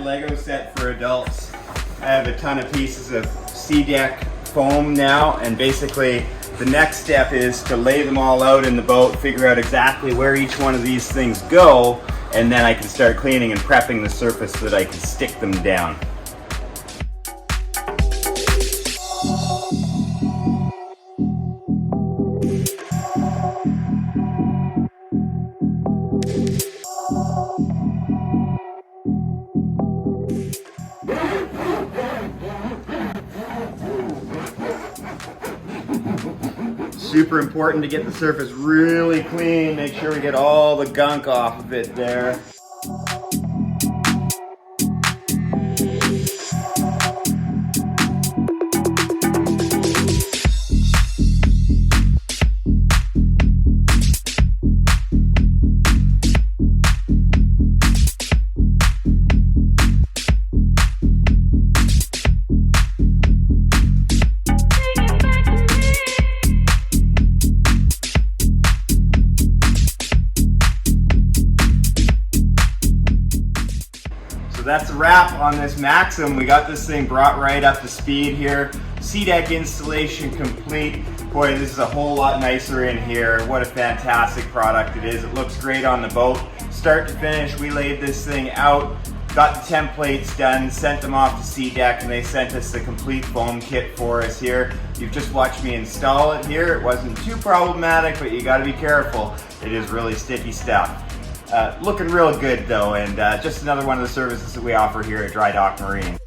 Lego set for adults. I have a ton of pieces of Seadek foam now, and basically the next step is to lay them all out in the boat, figure out exactly where each one of these things go, and then I can start cleaning and prepping the surface so that I can stick them down. Super important to get the surface really clean. Make sure we get all the gunk off of it there. That's a wrap on this Maxum. We got this thing brought right up to speed here. Seadek installation complete. Boy, this is a whole lot nicer in here. What a fantastic product it is. It looks great on the boat. Start to finish, we laid this thing out, got the templates done, sent them off to Seadek, and they sent us the complete foam kit for us here. You've just watched me install it here. It wasn't too problematic, but you gotta be careful. It is really sticky stuff. Looking real good though, and just another one of the services that we offer here at Dry Dock Marine.